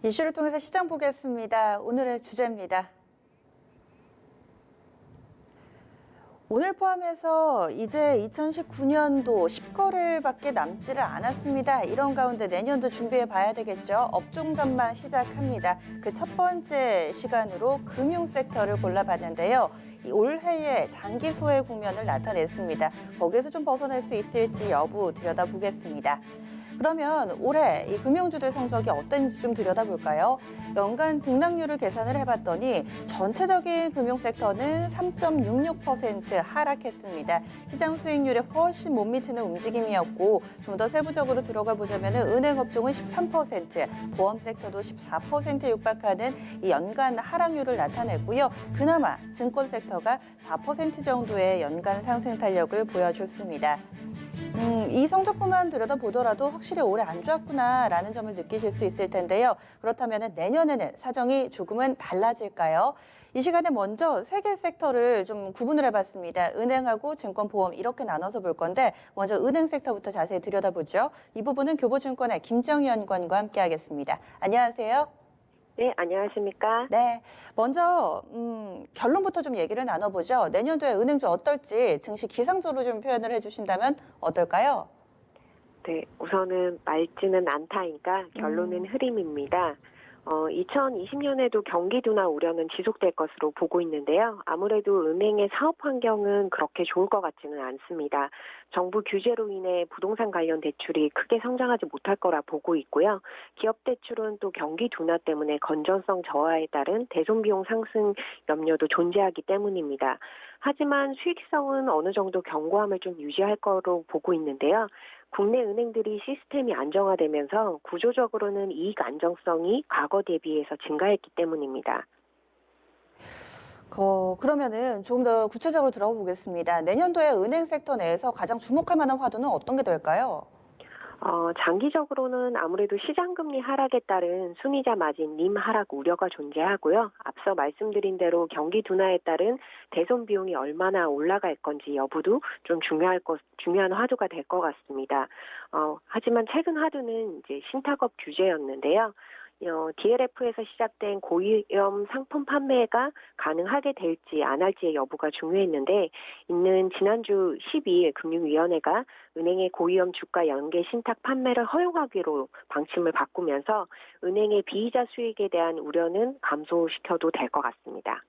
이슈를 통해서 시장 보겠습니다. 오늘의 주제입니다. 오늘 포함해서 이제 2019년도 10거래일밖에 남지를 않았습니다. 이런 가운데 내년도 준비해 봐야 되겠죠. 업종 전망 시작합니다. 그 첫 번째 시간으로 금융 섹터를 골라봤는데요. 올해의 장기 소외 국면을 나타냈습니다. 거기에서 좀 벗어날 수 있을지 여부 들여다보겠습니다. 그러면 올해 이 금융주들 성적이 어떤지 좀 들여다볼까요? 연간 등락률을 계산을 해봤더니 전체적인 금융 섹터는 3.66% 하락했습니다. 시장 수익률에 훨씬 못 미치는 움직임이었고 좀 더 세부적으로 들어가 보자면 은행 업종은 13%, 보험 섹터도 14%에 육박하는 이 연간 하락률을 나타냈고요. 그나마 증권 섹터가 4% 정도의 연간 상승 탄력을 보여줬습니다. 이 성적표만 들여다보더라도 확실히 올해 안 좋았구나라는 점을 느끼실 수 있을 텐데요. 그렇다면 내년에는 사정이 조금은 달라질까요? 이 시간에 먼저 세 개 섹터를 좀 구분을 해봤습니다. 은행하고 증권, 보험 이렇게 나눠서 볼 건데 먼저 은행 섹터부터 자세히 들여다보죠. 이 부분은 교보증권의 김정희 연구원과 함께하겠습니다. 안녕하세요. 네, 안녕하십니까? 네, 먼저 결론부터 좀 얘기를 나눠보죠. 내년도에 은행주 어떨지 증시 기상조로 좀 표현을 해주신다면 어떨까요? 네, 우선은 맑지는 않다니까 결론은 흐림입니다. 2020년에도 경기 둔화 우려는 지속될 것으로 보고 있는데요. 아무래도 은행의 사업 환경은 그렇게 좋을 것 같지는 않습니다. 정부 규제로 인해 부동산 관련 대출이 크게 성장하지 못할 거라 보고 있고요. 기업 대출은 또 경기 둔화 때문에 건전성 저하에 따른 대손 비용 상승 염려도 존재하기 때문입니다. 하지만 수익성은 어느 정도 견고함을 좀 유지할 거로 보고 있는데요. 국내 은행들이 시스템이 안정화되면서 구조적으로는 이익 안정성이 과거 대비해서 증가했기 때문입니다. 그러면은 조금 더 구체적으로 들어가 보겠습니다. 내년도에 은행 섹터 내에서 가장 주목할 만한 화두는 어떤 게 될까요? 장기적으로는 아무래도 시장금리 하락에 따른 순이자 마진 님 하락 우려가 존재하고요. 앞서 말씀드린 대로 경기 둔화에 따른 대손 비용이 얼마나 올라갈 건지 여부도 좀 중요한 화두가 될 것 같습니다. 하지만 최근 화두는 이제 신탁업 규제였는데요. DLF에서 시작된 고위험 상품 판매가 가능하게 될지 안 할지의 여부가 중요했는데 있는 지난주 12일 금융위원회가 은행의 고위험 주가 연계 신탁 판매를 허용하기로 방침을 바꾸면서 은행의 비이자 수익에 대한 우려는 감소시켜도 될 것 같습니다.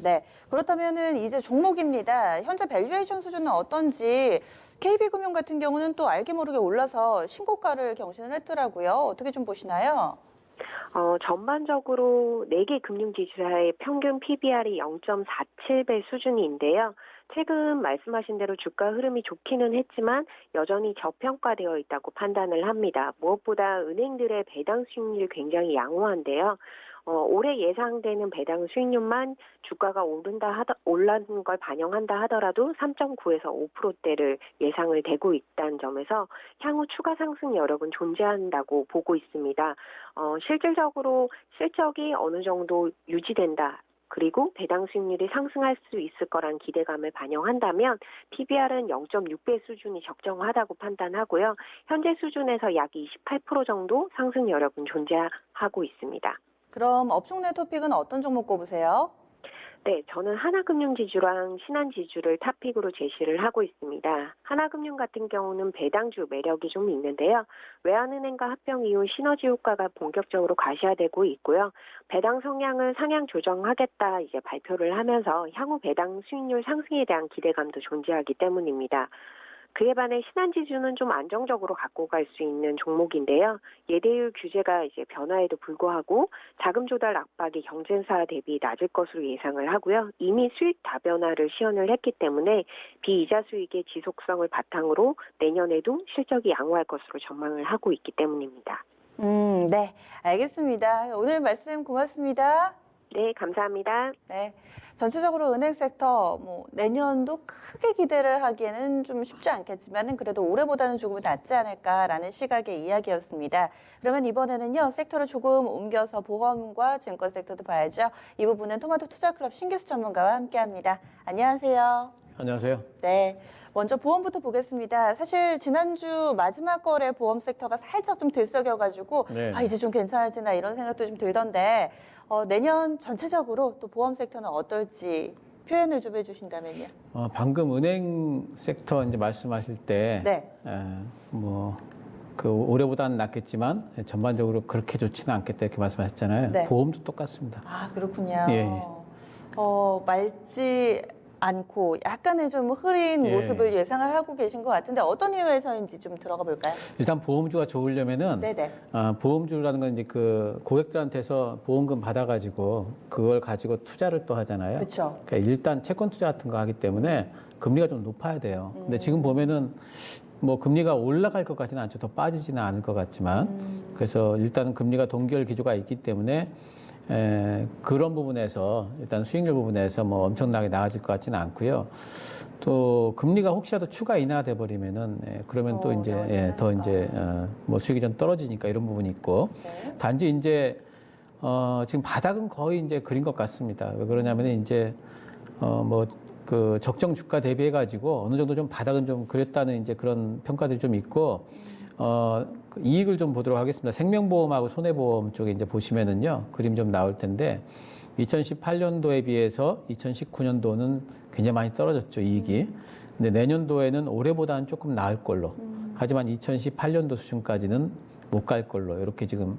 네. 그렇다면은 이제 종목입니다. 현재 밸류에이션 수준은 어떤지 KB금융 같은 경우는 또 알게 모르게 올라서 신고가를 경신을 했더라고요. 어떻게 좀 보시나요? 전반적으로 4개 금융지주사의 평균 PBR이 0.47배 수준인데요. 최근 말씀하신 대로 주가 흐름이 좋기는 했지만 여전히 저평가되어 있다고 판단을 합니다. 무엇보다 은행들의 배당 수익률이 굉장히 양호한데요. 올해 예상되는 배당 수익률만 주가가 올라는 걸 반영한다 하더라도 3.9에서 5%대를 예상을 대고 있다는 점에서 향후 추가 상승 여력은 존재한다고 보고 있습니다. 실질적으로 실적이 어느 정도 유지된다. 그리고 배당 수익률이 상승할 수 있을 거란 기대감을 반영한다면 PBR은 0.6배 수준이 적정하다고 판단하고요. 현재 수준에서 약 28% 정도 상승 여력은 존재하고 있습니다. 그럼 업종 내 토픽은 어떤 종목 꼽으세요? 네, 저는 하나금융지주랑 신한지주를 탑픽으로 제시를 하고 있습니다. 하나금융 같은 경우는 배당주 매력이 좀 있는데요. 외환은행과 합병 이후 시너지 효과가 본격적으로 가시화되고 있고요. 배당 성향을 상향 조정하겠다 이제 발표를 하면서 향후 배당 수익률 상승에 대한 기대감도 존재하기 때문입니다. 그에 반해 신한지주는 좀 안정적으로 갖고 갈 수 있는 종목인데요. 예대율 규제가 이제 변화에도 불구하고 자금 조달 압박이 경쟁사 대비 낮을 것으로 예상을 하고요. 이미 수익 다변화를 시연을 했기 때문에 비이자 수익의 지속성을 바탕으로 내년에도 실적이 양호할 것으로 전망을 하고 있기 때문입니다. 네, 알겠습니다. 오늘 말씀 고맙습니다. 네, 감사합니다. 네. 전체적으로 은행 섹터 뭐 내년도 크게 기대를 하기에는 좀 쉽지 않겠지만은 그래도 올해보다는 조금 낫지 않을까라는 시각의 이야기였습니다. 그러면 이번에는요 섹터를 조금 옮겨서 보험과 증권 섹터도 봐야죠. 이 부분은 토마토 투자클럽 신기수 전문가와 함께합니다. 안녕하세요. 안녕하세요. 네. 먼저 보험부터 보겠습니다. 사실 지난주 마지막 거래 보험 섹터가 살짝 좀 들썩여가지고 네. 이제 좀 괜찮아지나 이런 생각도 좀 들던데 내년 전체적으로 또 보험 섹터는 어떨지 표현을 좀 해주신다면요. 방금 은행 섹터 이제 말씀하실 때, 네. 올해보다는 낫겠지만 전반적으로 그렇게 좋지는 않겠다 이렇게 말씀하셨잖아요. 네. 보험도 똑같습니다. 아 그렇군요. 예. 맑지 않고 약간의 좀 흐린 예. 모습을 예상을 하고 계신 것 같은데 어떤 이유에서인지 좀 들어가 볼까요? 일단 보험주가 좋으려면은 네네. 보험주라는 건 이제 그 고객들한테서 보험금 받아가지고 그걸 가지고 투자를 또 하잖아요. 그렇죠. 그러니까 일단 채권 투자 같은 거 하기 때문에 금리가 좀 높아야 돼요. 근데 지금 보면은 뭐 금리가 올라갈 것 같지는 않죠. 더 빠지지는 않을 것 같지만 그래서 일단은 금리가 동결 기조가 있기 때문에 그런 부분에서 일단 수익률 부분에서 뭐 엄청나게 나아질 것 같지는 않고요. 또 금리가 혹시라도 추가 인하돼 버리면은 그러면 또 이제 더 이제 뭐 수익이 좀 떨어지니까 이런 부분이 있고 네. 단지 이제 지금 바닥은 거의 이제 그린 것 같습니다. 왜 그러냐면은 이제 그 적정 주가 대비해 가지고 어느 정도 좀 바닥은 좀 그랬다는 이제 그런 평가들이 좀 있고 그 이익을 좀 보도록 하겠습니다. 생명보험하고 손해보험 쪽에 이제 보시면은요 그림 좀 나올 텐데 2018년도에 비해서 2019년도는 굉장히 많이 떨어졌죠 이익이. 근데 내년도에는 올해보다는 조금 나을 걸로. 하지만 2018년도 수준까지는 못 갈 걸로 이렇게 지금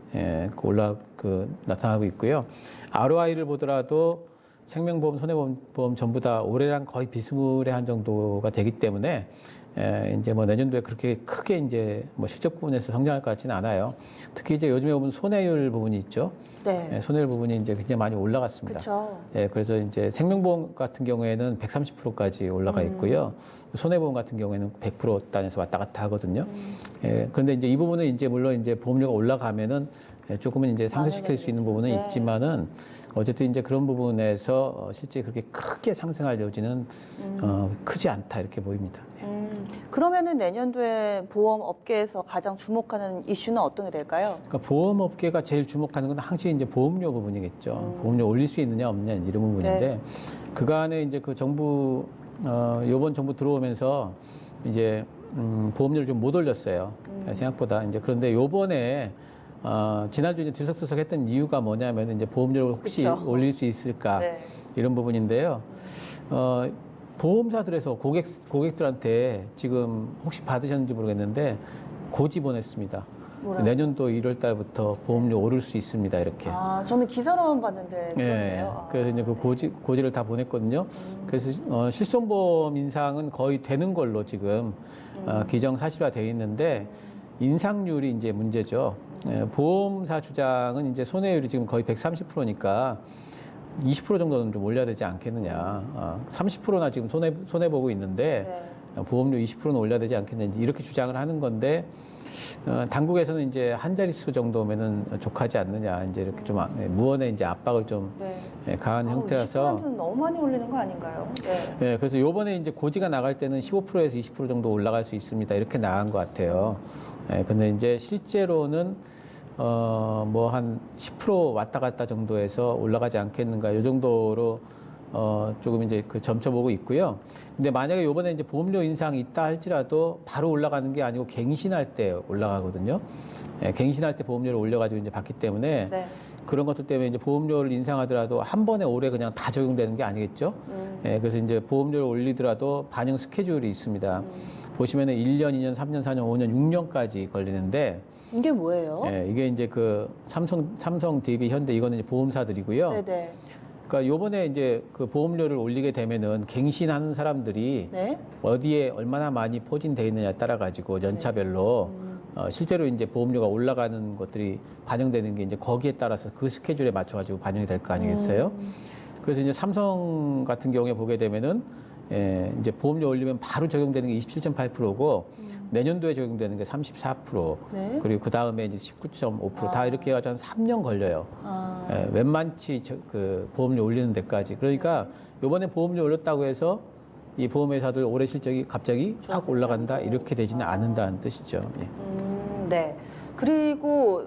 나타나고 있고요. ROI를 보더라도 생명보험, 손해보험 전부 다 올해랑 거의 비스무리한 정도가 되기 때문에 이제 뭐 내년도에 그렇게 크게 이제 뭐 실적 부분에서 성장할 것 같지는 않아요. 특히 이제 요즘에 보면 손해율 부분이 있죠. 네. 손해율 부분이 이제 굉장히 많이 올라갔습니다. 그렇죠. 그래서 이제 생명보험 같은 경우에는 130%까지 올라가 있고요. 손해보험 같은 경우에는 100% 단에서 왔다 갔다 하거든요. 그런데 이제 이 부분은 이제 물론 이제 보험료가 올라가면은 조금은 이제 상쇄시킬 수 있는 부분은 네. 있지만은 어쨌든 이제 그런 부분에서 실제 그렇게 크게 상승할 여지는 크지 않다 이렇게 보입니다. 그러면은 내년도에 보험 업계에서 가장 주목하는 이슈는 어떤 게 될까요? 그러니까 보험업계가 제일 주목하는 건 항상 이제 보험료 부분이겠죠. 보험료 올릴 수 있느냐 없느냐 이런 부분인데 네. 그간에 이제 그 정부 요번 정부 들어오면서 이제 보험료를 좀 못 올렸어요. 생각보다 이제 그런데 요번에 지난주 이제 들썩들썩 했던 이유가 뭐냐면 이제 보험료를 혹시 그쵸. 올릴 수 있을까 네. 이런 부분인데요. 보험사들에서 고객들한테 지금 혹시 받으셨는지 모르겠는데 고지 보냈습니다. 뭐라고요? 내년도 1월 달부터 보험료 오를 수 있습니다. 이렇게. 저는 기사로만 봤는데 예. 그러네요. 그래서 이제 그 고지를 다 보냈거든요. 그래서 실손보험 인상은 거의 되는 걸로 지금 기정 사실화돼 있는데 인상률이 이제 문제죠. 보험사 주장은 이제 손해율이 지금 거의 130%니까 20% 정도는 좀 올려야 되지 않겠느냐. 30%나 지금 손해 보고 있는데 보험료 20%는 올려야 되지 않겠느냐. 이렇게 주장을 하는 건데 당국에서는 이제 한 자릿수 정도면은 족하지 않느냐. 이제 이렇게 좀 무언의 이제 압박을 좀 가한 형태라서. 20%는 너무 많이 올리는 거 아닌가요? 네. 그래서 요번에 이제 고지가 나갈 때는 15%에서 20% 정도 올라갈 수 있습니다. 이렇게 나간 것 같아요. 근데 이제 실제로는 뭐 한 10% 왔다 갔다 정도에서 올라가지 않겠는가 이 정도로 조금 이제 그 점쳐보고 있고요. 근데 만약에 요번에 이제 보험료 인상이 있다 할지라도 바로 올라가는 게 아니고 갱신할 때 올라가거든요. 갱신할 때 보험료를 올려가지고 이제 받기 때문에 네. 그런 것들 때문에 이제 보험료를 인상하더라도 한 번에 올해 그냥 다 적용되는 게 아니겠죠. 그래서 이제 보험료를 올리더라도 반영 스케줄이 있습니다. 보시면은 1년, 2년, 3년, 4년, 5년, 6년까지 걸리는데 이게 뭐예요? 이게 이제 그 삼성, DB, 현대 이거는 이제 보험사들이고요. 네네. 그러니까 요번에 이제 그 보험료를 올리게 되면은 갱신하는 사람들이 네. 어디에 얼마나 많이 포진돼 있느냐에 따라 가지고 연차별로 실제로 이제 보험료가 올라가는 것들이 반영되는 게 이제 거기에 따라서 그 스케줄에 맞춰 가지고 반영이 될 거 아니겠어요? 그래서 이제 삼성 같은 경우에 보게 되면은 이제 보험료 올리면 바로 적용되는 게 27.8%고 내년도에 적용되는 게 34%, 네. 그리고 그 다음에 이제 19.5%다 이렇게 해가지고 한 3년 걸려요. 예, 웬만치 그 보험료 올리는 데까지. 그러니까 요번에 보험료 올렸다고 해서 이 보험회사들 올해 실적이 갑자기 확 올라간다 이렇게 되지는 않는다는 뜻이죠. 예. 네. 그리고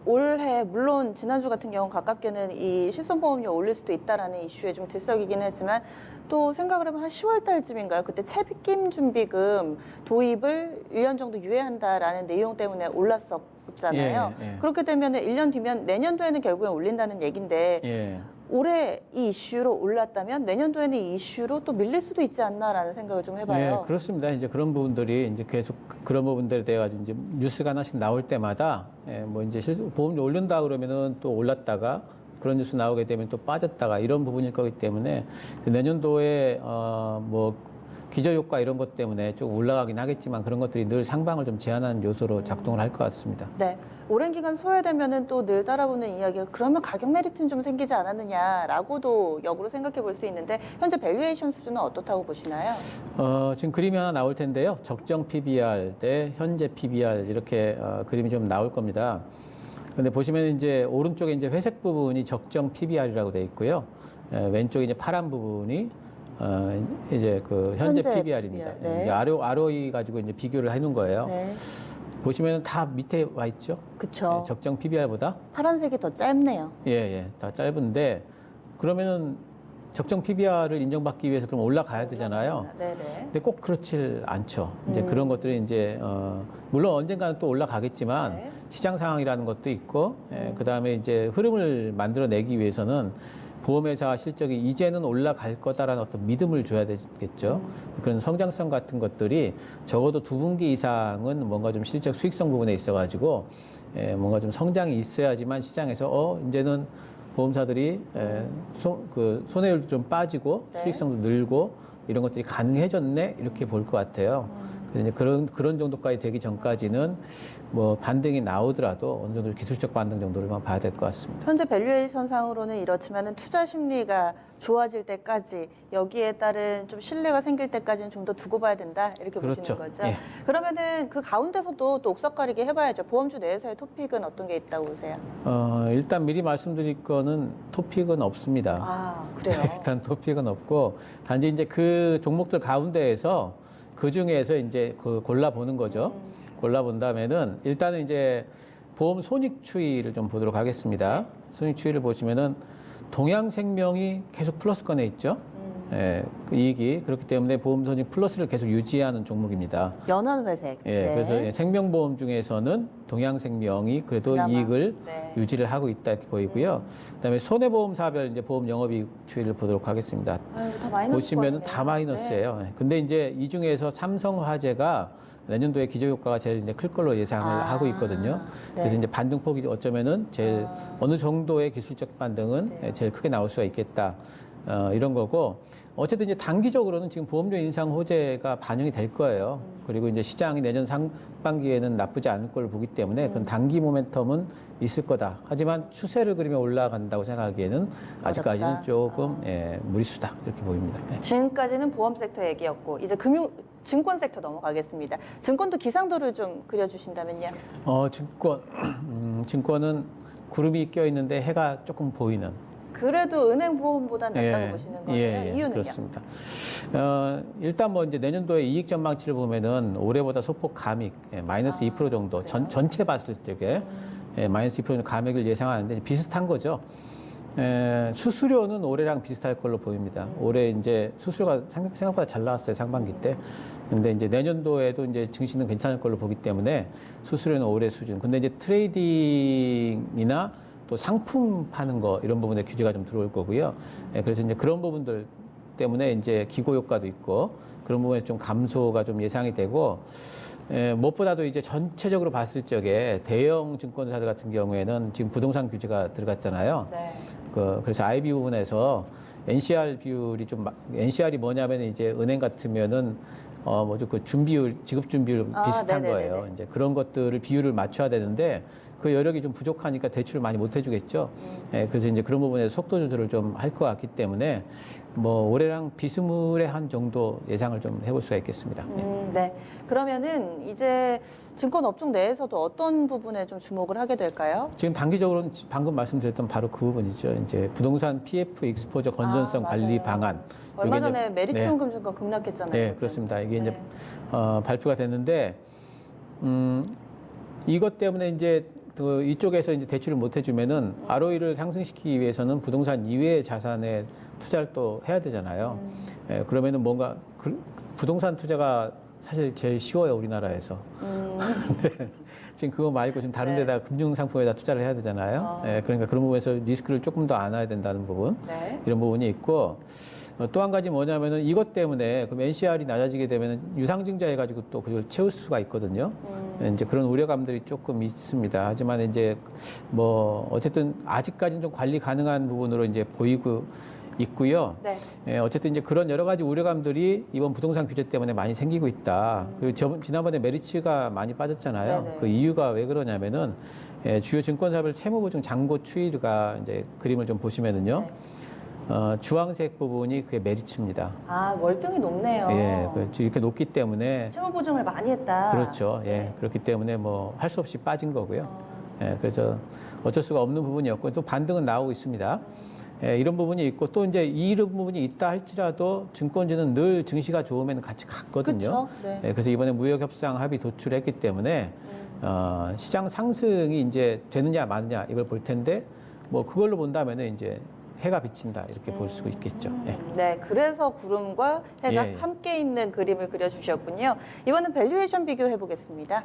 올해 물론 지난주 같은 경우 가깝게는 이 실손보험료 올릴 수도 있다라는 이슈에 좀 들썩이긴 했지만 또 생각을 해보면 한 10월 달쯤인가요? 그때 채비낌 준비금 도입을 1년 정도 유예한다라는 내용 때문에 올랐었잖아요. 예, 예. 그렇게 되면 1년 뒤면 내년도에는 결국엔 올린다는 얘기인데 예. 올해 이 이슈로 올랐다면 내년도에는 이 이슈로 또 밀릴 수도 있지 않나라는 생각을 좀 해봐요. 예, 그렇습니다. 이제 그런 부분들이 이제 계속 그런 부분들에 대해 가지고 이제 뉴스가 하나씩 나올 때마다 뭐 이제 보험료 올린다 그러면은 또 올랐다가 그런 뉴스 나오게 되면 또 빠졌다가 이런 부분일 거기 때문에 내년도에 뭐 기저효과 이런 것 때문에 좀 올라가긴 하겠지만 그런 것들이 늘 상방을 좀 제한하는 요소로 작동을 할 것 같습니다. 네. 오랜 기간 소요되면은 또 늘 따라붙는 이야기가 그러면 가격 메리트는 좀 생기지 않았느냐라고도 역으로 생각해 볼 수 있는데 현재 밸류에이션 수준은 어떻다고 보시나요? 지금 그림이 하나 나올 텐데요. 적정 PBR 대 현재 PBR 이렇게 그림이 좀 나올 겁니다. 근데 보시면 이제 오른쪽에 이제 회색 부분이 적정 PBR이라고 돼 있고요. 왼쪽에 이제 파란 부분이 이제 그 현재 PBR입니다. PBR, 네. 이제 ROE 가지고 이제 비교를 해놓은 거예요. 네. 보시면 다 밑에 와 있죠. 그쵸. 적정 PBR보다 파란색이 더 짧네요. 다 짧은데 그러면은 적정 PBR을 인정받기 위해서 그럼 올라가야 되잖아요. 네네. 근데 꼭 그렇질 않죠. 이제 그런 것들이 이제 물론 언젠가는 또 올라가겠지만 네. 시장 상황이라는 것도 있고 그 다음에 이제 흐름을 만들어내기 위해서는 보험회사 실적이 이제는 올라갈 거다라는 어떤 믿음을 줘야 되겠죠. 그런 성장성 같은 것들이 적어도 2분기 이상은 뭔가 좀 실적 수익성 부분에 있어가지고 뭔가 좀 성장이 있어야지만 시장에서 이제는 보험사들이 손해율도 좀 빠지고 네. 수익성도 늘고 이런 것들이 가능해졌네 이렇게 볼 것 같아요. 그래서 이제 그런 정도까지 되기 전까지는 뭐 반등이 나오더라도 어느 정도 기술적 반등 정도로만 봐야 될 것 같습니다. 현재 밸류에이션 상으로는 이렇지만은 투자 심리가 좋아질 때까지 여기에 따른 좀 신뢰가 생길 때까지는 좀 더 두고 봐야 된다 이렇게 그렇죠. 보시는 거죠. 예. 그러면은 그 가운데서도 또 옥석가리게 해봐야죠. 보험주 내에서의 토픽은 어떤 게 있다고 보세요? 일단 미리 말씀드릴 거는 토픽은 없습니다. 아 그래요. 일단 토픽은 없고 단지 이제 그 종목들 가운데에서 그 중에서 이제 그 골라보는 거죠. 골라본다면은 일단은 이제 보험 손익 추이를 좀 보도록 하겠습니다. 손익 추이를 보시면은 동양생명이 계속 플러스권에 있죠. 그 이익이 그렇기 때문에 보험 손익 플러스를 계속 유지하는 종목입니다. 연한 회색. 네. 그래서 생명보험 중에서는 동양생명이 그래도 그나마. 이익을 네. 유지를 하고 있다 이렇게 보이고요. 그다음에 손해보험사별 이제 보험 영업이익 추이를 보도록 하겠습니다. 아유, 다 마이너스. 보시면은 다 마이너스예요. 근데 이제 이 중에서 삼성화재가 내년도에 기저효과가 제일 이제 클 걸로 예상을 하고 있거든요. 그래서 네. 이제 반등폭이 어쩌면은 제일 어느 정도의 기술적 반등은 제일 크게 나올 수가 있겠다. 이런 거고. 어쨌든 이제 단기적으로는 지금 보험료 인상 호재가 반영이 될 거예요. 그리고 이제 시장이 내년 상반기에는 나쁘지 않을 걸로 보기 때문에 그런 단기 모멘텀은 있을 거다. 하지만 추세를 그리며 올라간다고 생각하기에는 아직까지는 어렵다. 조금 무리수다. 이렇게 보입니다. 네. 지금까지는 보험 섹터 얘기였고 이제 증권 섹터 넘어가겠습니다. 증권도 기상도를 좀 그려주신다면요. 증권은 구름이 껴 있는데 해가 조금 보이는. 그래도 은행 보험보다 낫다고 보시는 거예요. 이유는요? 그렇습니다. 일단 뭐 이제 내년도에 이익 전망치를 보면은 올해보다 소폭 감익, 마이너스 2% 정도 전체 봤을 적에 마이너스 2% 감액을 예상하는데 비슷한 거죠. 수수료는 올해랑 비슷할 걸로 보입니다. 올해 이제 수수료가 생각보다 잘 나왔어요, 상반기 때. 근데 이제 내년도에도 이제 증시는 괜찮을 걸로 보기 때문에 수수료는 올해 수준. 근데 이제 트레이딩이나 또 상품 파는 거 이런 부분에 규제가 좀 들어올 거고요. 그래서 이제 그런 부분들 때문에 이제 기고 효과도 있고 그런 부분에 좀 감소가 좀 예상이 되고 무엇보다도 이제 전체적으로 봤을 적에 대형 증권사들 같은 경우에는 지금 부동산 규제가 들어갔잖아요. 네. 그래서 IB 부분에서 NCR 비율이 NCR이 뭐냐면 이제 은행 같으면은 그 준비율, 지급 준비율 비슷한 네네네네. 거예요. 이제 그런 것들을 비율을 맞춰야 되는데 그 여력이 좀 부족하니까 대출을 많이 못 해주겠죠. 그래서 이제 그런 부분에 속도 조절을 좀 할 것 같기 때문에 뭐 올해랑 비스무리한 정도 예상을 좀 해볼 수가 있겠습니다. 네. 그러면은 이제 증권 업종 내에서도 어떤 부분에 좀 주목을 하게 될까요? 지금 단기적으로는 방금 말씀드렸던 바로 그 부분이죠. 이제 부동산 PF 익스포저 건전성 아, 관리 맞아요. 방안. 얼마 요게 이제- 전에 메리츠홈금융권 급락했잖아요. 네, 그때. 그렇습니다. 이게 네. 이제 발표가 됐는데 이것 때문에 이제 그 이쪽에서 이제 대출을 못 해주면은 ROE를 상승시키기 위해서는 부동산 이외의 자산에 투자를 또 해야 되잖아요. 예, 그러면은 뭔가 부동산 투자가 사실 제일 쉬워요, 우리나라에서. 네, 지금 그거 말고 좀 다른 네. 데다 금융 상품에다 투자를 해야 되잖아요. 예, 그러니까 그런 부분에서 리스크를 조금 더 안아야 된다는 부분. 네. 이런 부분이 있고 또 한 가지 뭐냐면은 이것 때문에 그럼 NCR이 낮아지게 되면 유상증자 해가지고 또 그걸 채울 수가 있거든요. 이제 그런 우려감들이 조금 있습니다. 하지만 이제 뭐 어쨌든 아직까지는 좀 관리 가능한 부분으로 이제 보이고 있고요. 네. 예, 어쨌든 이제 그런 여러 가지 우려감들이 이번 부동산 규제 때문에 많이 생기고 있다. 그리고 지난번에 메리츠가 많이 빠졌잖아요. 네네. 그 이유가 왜 그러냐면은 주요 증권사별 채무보증 잔고 추이가 이제 그림을 좀 보시면은요. 네. 주황색 부분이 그게 메리츠입니다. 아, 월등히 높네요. 예, 이렇게 높기 때문에 채무 보증을 많이 했다. 그렇죠. 예, 네. 그렇기 때문에 뭐 할 수 없이 빠진 거고요. 예, 그래서 어쩔 수가 없는 부분이었고 또 반등은 나오고 있습니다. 예, 이런 부분이 있고 또 이제 이런 부분이 있다 할지라도 증권주는 늘 증시가 좋으면 같이 갔거든요. 그렇죠. 네. 예, 그래서 이번에 무역협상 합의 도출했기 때문에 시장 상승이 이제 되느냐 마느냐 이걸 볼 텐데 뭐 그걸로 본다면은 이제 해가 비친다 이렇게 볼 수 있겠죠. 예. 네, 그래서 구름과 해가 예, 예. 함께 있는 그림을 그려주셨군요. 이번엔 밸류에이션 비교해 보겠습니다.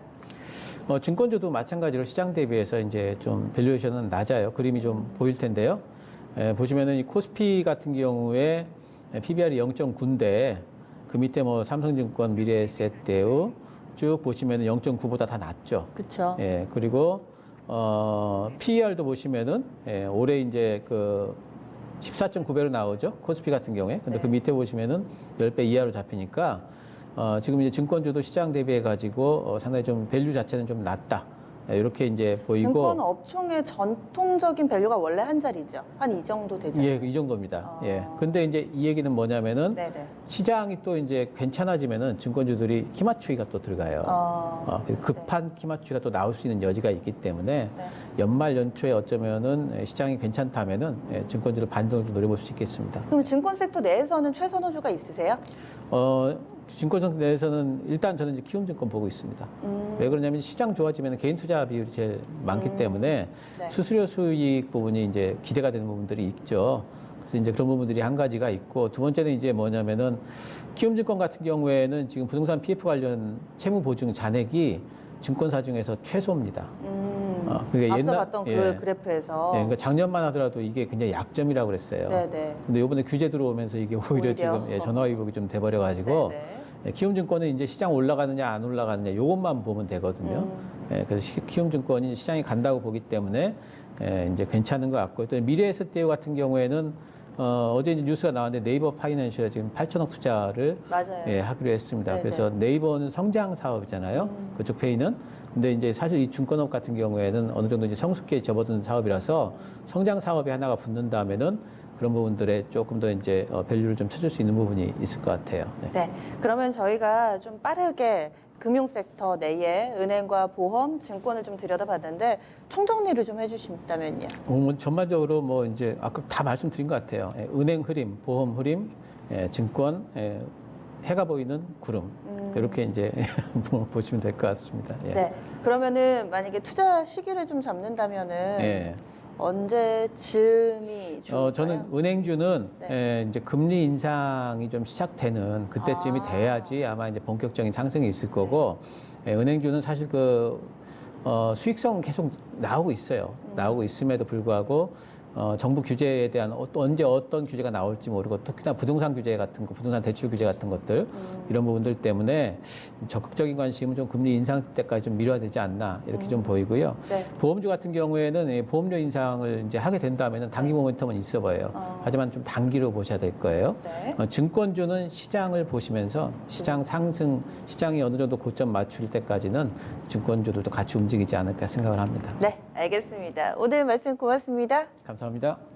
증권주도 마찬가지로 시장 대비해서 이제 좀 밸류에이션은 낮아요. 그림이 좀 보일 텐데요. 보시면은 이 코스피 같은 경우에 PBR이 0.9인데 그 밑에 뭐 삼성증권, 미래에셋대우 쭉 보시면은 0.9보다 다 낮죠. 그렇죠. 예, 그리고 PER도 보시면은 올해 이제 그 14.9배로 나오죠. 코스피 같은 경우에. 근데 네. 그 밑에 보시면은 10배 이하로 잡히니까 지금 이제 증권주도 시장 대비해 가지고 상당히 좀 밸류 자체는 좀 낮다. 이렇게 이제 보이고. 증권 업종의 전통적인 밸류가 원래 한 자리죠. 한 이 정도 되죠. 예, 이 정도입니다. 예. 근데 이제 이 얘기는 뭐냐면은 네네. 시장이 또 이제 괜찮아지면은 증권주들이 키 맞추기가 또 들어가요. 급한 키 맞추기가 또 나올 수 있는 여지가 있기 때문에 네. 연말 연초에 어쩌면은 시장이 괜찮다면은 증권주를 반등을 좀 노려볼 수 있겠습니다. 그럼 증권 섹터 내에서는 최선호주가 있으세요? 증권성 내에서는 일단 저는 이제 키움증권 보고 있습니다. 왜 그러냐면 시장 좋아지면 개인 투자 비율이 제일 많기 때문에 네. 수수료 수익 부분이 이제 기대가 되는 부분들이 있죠. 그래서 이제 그런 부분들이 한 가지가 있고 두 번째는 이제 뭐냐면은 키움증권 같은 경우에는 지금 부동산 PF 관련 채무 보증 잔액이 증권사 중에서 최소입니다. 그게 앞서 봤던 그 그래프에서. 예, 그러니까 작년만 하더라도 이게 굉장히 약점이라고 그랬어요. 네네. 근데 이번에 규제 들어오면서 이게 오히려 지금 전화위복이 좀 돼버려가지고 네네. 키움증권은 이제 시장 올라가느냐 안 올라가느냐 이것만 보면 되거든요. 그래서 키움증권이 시장이 간다고 보기 때문에 이제 괜찮은 것 같고 또 미래에셋대우 같은 경우에는 어제 이제 뉴스가 나왔는데 네이버 파이낸셜에 지금 8천억 투자를 맞아요. 하기로 했습니다. 네네. 그래서 네이버는 성장 사업이잖아요. 그쪽 페이는. 근데 이제 사실 이 증권업 같은 경우에는 어느 정도 이제 성숙기에 접어든 사업이라서 성장 사업이 하나가 붙는다면은 그런 부분들에 조금 더 이제 밸류를 좀 찾을 수 있는 부분이 있을 것 같아요. 네. 네. 그러면 저희가 좀 빠르게 금융 섹터 내에 은행과 보험, 증권을 좀 들여다봤는데 총정리를 좀 해주신다면요. 뭐 전반적으로 뭐 이제 아까 다 말씀드린 것 같아요. 은행 흐림, 보험 흐림, 증권, 해가 보이는 구름. 이렇게 이제 보시면 될 것 같습니다. 예. 네. 그러면은 만약에 투자 시기를 좀 잡는다면은 예. 언제쯤이 좋을까요? 저는 은행주는 네. 이제 금리 인상이 좀 시작되는 그때쯤이 아. 돼야지 아마 이제 본격적인 상승이 있을 거고, 은행주는 사실 수익성 계속 나오고 있어요. 나오고 있음에도 불구하고 정부 규제에 대한 언제 어떤 규제가 나올지 모르고 특히나 부동산 규제 같은 거, 부동산 대출 규제 같은 것들 이런 부분들 때문에 적극적인 관심은 좀 금리 인상 때까지 좀 미뤄야 되지 않나 이렇게 좀 보이고요. 네. 보험주 같은 경우에는 보험료 인상을 이제 하게 된다면 단기 모멘텀은 있어 보여요. 하지만 좀 단기로 보셔야 될 거예요. 네. 증권주는 시장을 보시면서 시장 상승, 시장이 어느 정도 고점 맞출 때까지는 증권주들도 같이 움직이지 않을까 생각을 합니다. 네, 알겠습니다. 오늘 말씀 고맙습니다. 감사합니다.